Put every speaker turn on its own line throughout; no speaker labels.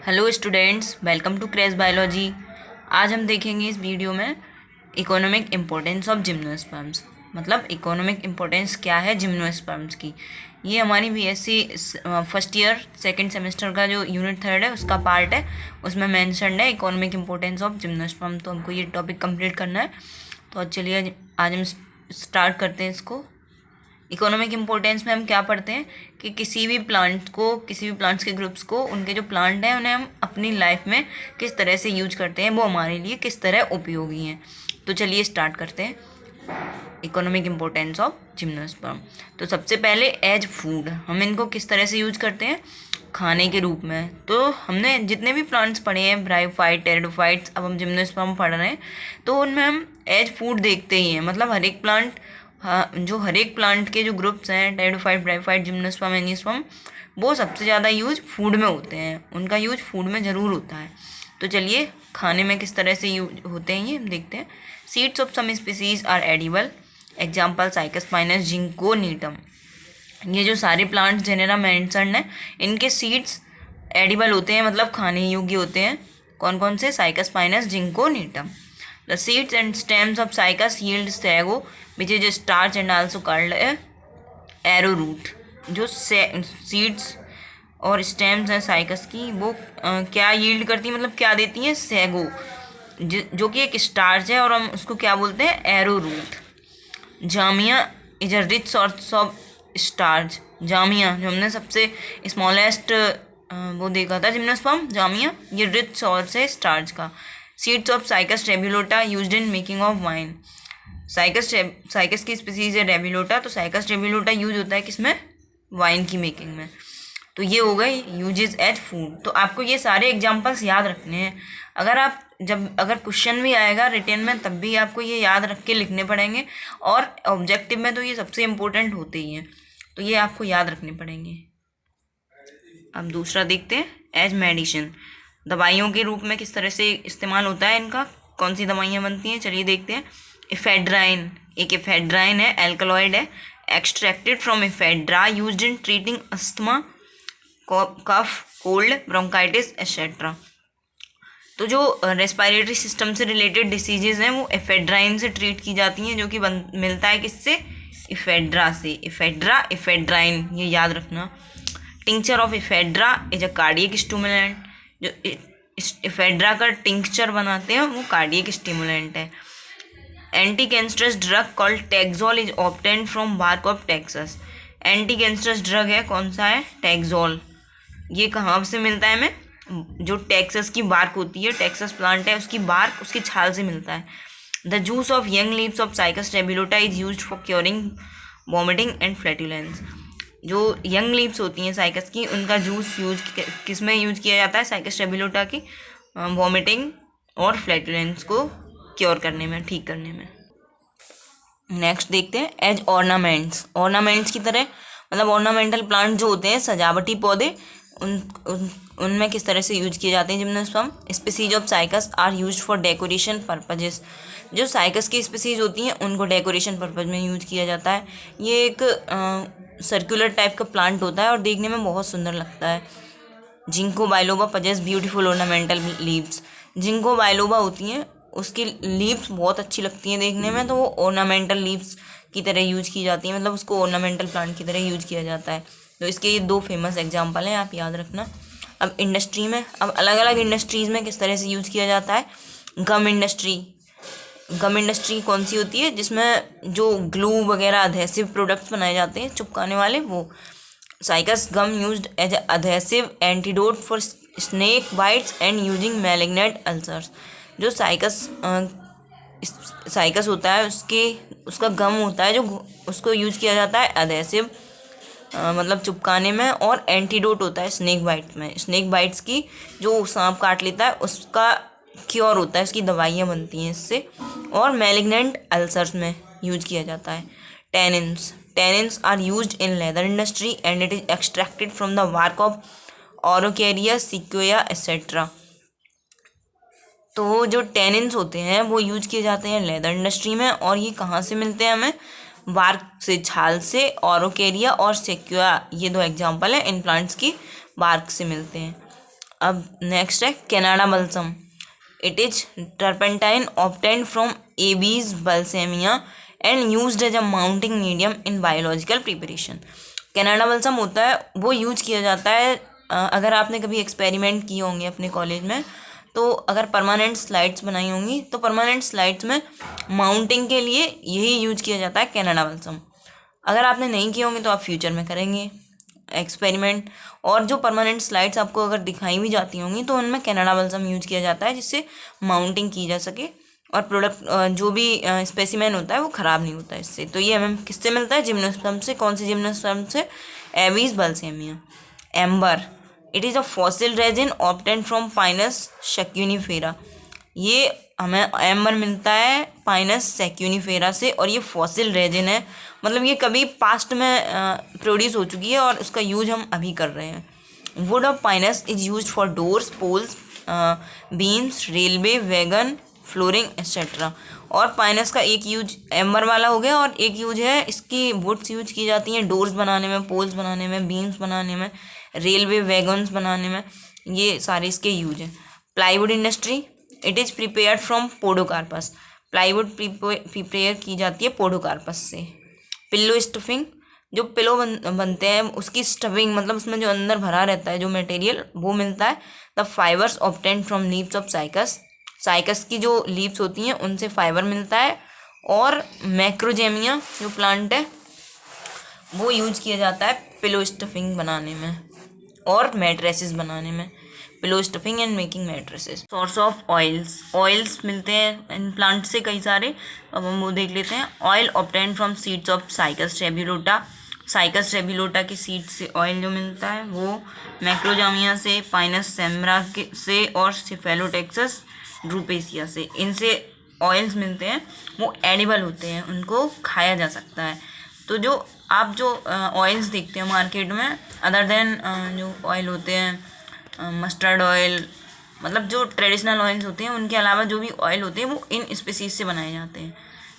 Hello students, welcome to crash biology. आज हम देखेंगे इस वीडियो में इकोनॉमिक इम्पोर्टेंस ऑफ जिम्नोस्पर्म्स। मतलब इकोनॉमिक इम्पोर्टेंस क्या है जिम्नोस्पर्म्स की। ये हमारी BSc first year second semester का जो यूनिट 3 है उसका पार्ट है। उसमें मेंशन्ड है इकोनॉमिक इम्पोर्टेंस ऑफ जिम्नोस्पर्म। तो हमको ये टॉपिक कंप्लीट करना है। तो चलिए आज हम स्टार्ट करते हैं इसको। इकोनॉमिक इम्पोर्टेंस में हम क्या पढ़ते हैं कि किसी भी प्लांट्स के ग्रुप्स को, उनके जो प्लांट हैं उन्हें हम अपनी लाइफ में किस तरह से यूज करते हैं, वो हमारे लिए किस तरह उपयोगी हैं। तो चलिए स्टार्ट करते हैं इकोनॉमिक इम्पोर्टेंस ऑफ जिम्नोस्पर्म। तो सबसे पहले एज फूड हम इनको किस तरह से यूज करते हैं, खाने के रूप में। तो हमने जितने भी प्लांट्स पढ़े हैं, ब्रायोफाइट, टेरिडोफाइट्स, अब हम जिम्नोस्पर्म पढ़ रहे हैं, तो उनमें हम एज फूड देखते ही हैं। मतलब हर एक प्लांट के जो ग्रुप्स हैं, टेरिडोफाइट, ब्रायोफाइट, जिम्नोस्पर्म, एंजियोस्पर्म, वो सबसे ज़्यादा यूज फूड में होते हैं। उनका यूज फूड में ज़रूर होता है। तो चलिए खाने में किस तरह से यूज होते हैं ये हम देखते हैं। Seeds of some species are edible. Example Cycas Pinus, Ginkgo Gnetum. ये जो सारे प्लांट्स जेनेरा मेंशन्ड हैं, इनके सीड्स एडिबल होते हैं, मतलब खाने योग्य होते हैं। कौन कौन से? साइकस्पाइनस, जिंकोनिटम। The seeds and stems of cycas yield sago, which is starch and also called arrowroot। जो सीड्स और स्टेम्स हैं साइकस की, वो क्या यील्ड करती हैं, मतलब क्या देती हैं? सैगो, जो कि एक स्टार्च है, और हम उसको क्या बोलते हैं? Arrowroot. Jamia is a rich source of starch. Jamia जो हमने सबसे स्मॉलेस्ट वो देखा था जिम्नोस्पर्म, जामिया, ये रिच सोर्स है स्टार्च का। Seeds of cycas revoluta used in making of wine. Cycas की स्पीसीज है रेबिलोटा, तो साइकस रेबिलोटा यूज होता है किसमें? वाइन की मेकिंग में। तो ये हो गई यूजेस एज फूड। तो आपको ये सारे एग्जांपल्स याद रखने हैं। अगर क्वेश्चन भी आएगा रिटन में, तब भी आपको ये याद रख के लिखने पड़ेंगे, और ऑब्जेक्टिव में तो ये सबसे इम्पोर्टेंट होते ही हैं। तो ये आपको याद रखने पड़ेंगे। अब दूसरा देखते हैं, एज मेडिसिन। दवाइयों के रूप में किस तरह से इस्तेमाल होता है इनका, कौन सी दवाइयाँ बनती हैं, चलिए देखते हैं। इफेड्राइन, एक इफेड्राइन है, एल्कलॉइड है, extracted from ephedra, used in treating asthma, cough, cold, bronchitis etcetera. तो जो रेस्पिरेटरी सिस्टम से रिलेटेड डिसीजेज हैं वो इफेड्राइन से ट्रीट की जाती हैं, जो कि मिलता है किससे? इफेड्रा से। इफेड्राइन, ये याद रखना। Tincture of ephedra is a cardiac stimulant. जो इफेड्रा का टिंक्चर बनाते हैं वो कार्डियक स्टिमुलेंट है। Anti cancerous drug called taxol is obtained from bark of taxus. Anti cancerous drug है, कौन सा है? टैक्सोल। ये कहाँ से मिलता है हमें? जो टैक्सस की बार्क होती है, टैक्सस प्लांट है, उसकी बार्क, उसकी छाल से मिलता है। The juice of young leaves of cycas revoluta is used for curing vomiting and flatulence. जो यंग लीव्स होती हैं साइकस की, उनका जूस किस में यूज किया जाता है? साइकस रेबिलोटा की वॉमिटिंग और फ्लैटुलेंस को क्योर करने में, ठीक करने में। नेक्स्ट देखते हैं एज ऑर्नामेंट्स की तरह, मतलब ऑर्नामेंटल प्लांट जो होते हैं, सजावटी पौधे, उनमें किस तरह से यूज किए जाते हैं gymnosperm. Species of cycas are used for decoration purposes. जो साइकस की स्पीसीज होती हैं उनको डेकोरेशन पर्पज में यूज किया जाता है। ये एक सर्कुलर टाइप का प्लांट होता है और देखने में बहुत सुंदर लगता है। Ginkgo biloba possesses beautiful ornamental leaves. Ginkgo biloba होती हैं, उसकी लीव्स बहुत अच्छी लगती हैं देखने में, तो वो ऑर्नामेंटल लीव्स की तरह यूज की जाती हैं, मतलब उसको ऑर्नामेंटल प्लांट की तरह यूज किया जाता है। तो इसके ये 2 फेमस एग्जाम्पल हैं, आप याद रखना। अब इंडस्ट्री में, अब अलग अलग इंडस्ट्रीज़ में किस तरह से यूज़ किया जाता है। गम इंडस्ट्री कौन सी होती है? जिसमें जो ग्लू वगैरह अधेसिव प्रोडक्ट्स बनाए जाते हैं, चिपकाने वाले, वो। Cycas gum used as adhesive antidote for snake bites and using malignant ulcers. जो साइकस होता है, उसका गम होता है, जो उसको यूज किया जाता है अधेसिव, मतलब चिपकाने में, और एंटीडोट होता है स्नेक बाइट्स में। स्नेक बाइट्स की, जो सांप काट लेता है उसका क्योर होता है, उसकी दवाइयाँ बनती हैं इससे, और मैलिग्नेंट अल्सर्स में यूज किया जाता है। Tannins are used in leather industry and it is extracted from the bark of Araucaria, Sequoia etcetera. तो जो टेनिन्स होते हैं वो यूज किए जाते हैं लेदर इंडस्ट्री में, और ये कहाँ से मिलते हैं हमें? बार्क से, छाल से। ऑरोकेरिया और सेक्युआ, ये 2 एग्जाम्पल हैं इन प्लांट्स की, बार्क से मिलते हैं। अब नेक्स्ट है Canada balsam. It is turpentine obtained from Abies balsamea and used as a mounting medium in biological preparation. Canada balsam होता है वो यूज किया जाता है अगर आपने कभी एक्सपेरिमेंट किए होंगे अपने कॉलेज में, तो अगर परमानेंट स्लाइड्स बनाई होंगी तो परमानेंट स्लाइड्स में माउंटिंग के लिए यही यूज किया जाता है कनाडा बल्सम। अगर आपने नहीं किए होंगे तो आप फ्यूचर में करेंगे एक्सपेरिमेंट। और जो परमानेंट स्लाइड्स आपको अगर दिखाई भी जाती होंगी तो उनमें कनाडा बल्सम यूज किया जाता है जिससे माउंटिंग की जा सके और प्रोडक्ट जो भी स्पेसिमेन होता है वो ख़राब नहीं होता है इससे। तो ये हमें किससे मिलता है? जिम्नोस्पर्म से। कौन सी जिम्नोस्पर्म से? Abies balsamea. Amber, it is a fossil resin obtained from Pinus succinifera. ये हमें एम्बर मिलता है पाइनस सेक्यूनिफेरा से और ये फॉसिल रेजिन है, मतलब ये कभी पास्ट में प्रोड्यूस हो चुकी है और उसका यूज हम अभी कर रहे हैं। Wood of pinus is use for doors, poles, beams, railway, wagon, flooring etcetera. और पाइनस का एक यूज एम्बर वाला हो गया और एक यूज है इसकी वुड्स यूज की जाती हैं डोर्स बनाने में, पोल्स बनाने में, बीम्स बनाने में, रेलवे वैगन्स बनाने में, ये सारे इसके यूज हैं। Plywood industry, it is prepared from podocarpus. Plywood prepare की जाती है पोडोकार्पस से। पिल्लो स्टफिंग, जो पिलो बनते हैं उसकी स्टफिंग मतलब उसमें जो अंदर भरा रहता है जो मटेरियल वो मिलता है। The fibres obtained from leaves of cycas. Cycas की जो लीव्स होती हैं उनसे फाइबर मिलता है। और मैक्रोजेमिया जो प्लांट है वो यूज किया जाता है पिलो स्टफिंग बनाने में और मैट्रेसेस बनाने में। Pillow stuffing and making mattresses. Source of oils, oils मिलते हैं इन प्लांट से कई सारे, अब हम वो देख लेते हैं। Oil obtained from seeds of cycas revoluta. Cycas revoluta की सीड से ऑयल जो मिलता है वो। मैक्रोजामिया से, पाइनस सैम्ब्रा से और सिफेलोटेक्सस ड्रूपेसिया से, इनसे ऑयल्स मिलते हैं। वो एडिबल होते हैं, उनको खाया जा सकता है। तो जो आप जो ऑयल्स देखते हैं मार्केट में अदर देन जो ऑयल होते हैं मस्टर्ड ऑयल, मतलब जो ट्रेडिशनल ऑयल्स होते हैं उनके अलावा जो भी ऑयल होते हैं वो इन स्पीसीज से बनाए जाते हैं।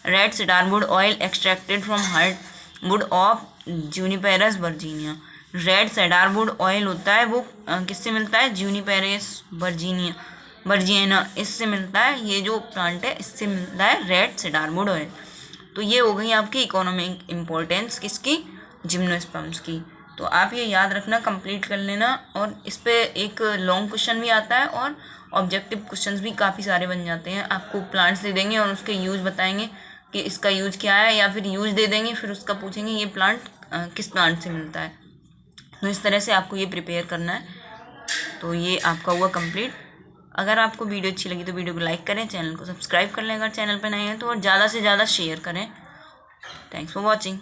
Red cedarwood oil extracted from hardwood of juniperus virginiana. Red cedarwood oil होता है वो किससे मिलता है? जूनिपेरस वर्जीनिया इससे मिलता है। ये जो प्लांट है इससे मिलता है रेड सिडारवुड ऑयल। तो ये हो गई आपकी इकोनॉमिक इम्पोर्टेंस किसकी? जिम्नोस्पर्म्स की। तो आप ये याद रखना, कंप्लीट कर लेना। और इस पे एक लॉन्ग क्वेश्चन भी आता है और ऑब्जेक्टिव क्वेश्चंस भी काफ़ी सारे बन जाते हैं। आपको प्लांट्स दे देंगे और उसके यूज बताएंगे कि इसका यूज क्या है, या फिर यूज दे देंगे फिर उसका पूछेंगे ये प्लांट किस प्लांट से मिलता है। तो इस तरह से आपको ये प्रिपेयर करना है। तो ये आपका हुआ कंप्लीट। अगर आपको वीडियो अच्छी लगी तो वीडियो को लाइक करें, चैनल को सब्सक्राइब कर लें अगर चैनल पर नए हैं तो, और ज़्यादा से ज़्यादा शेयर करें। Thanks for watching.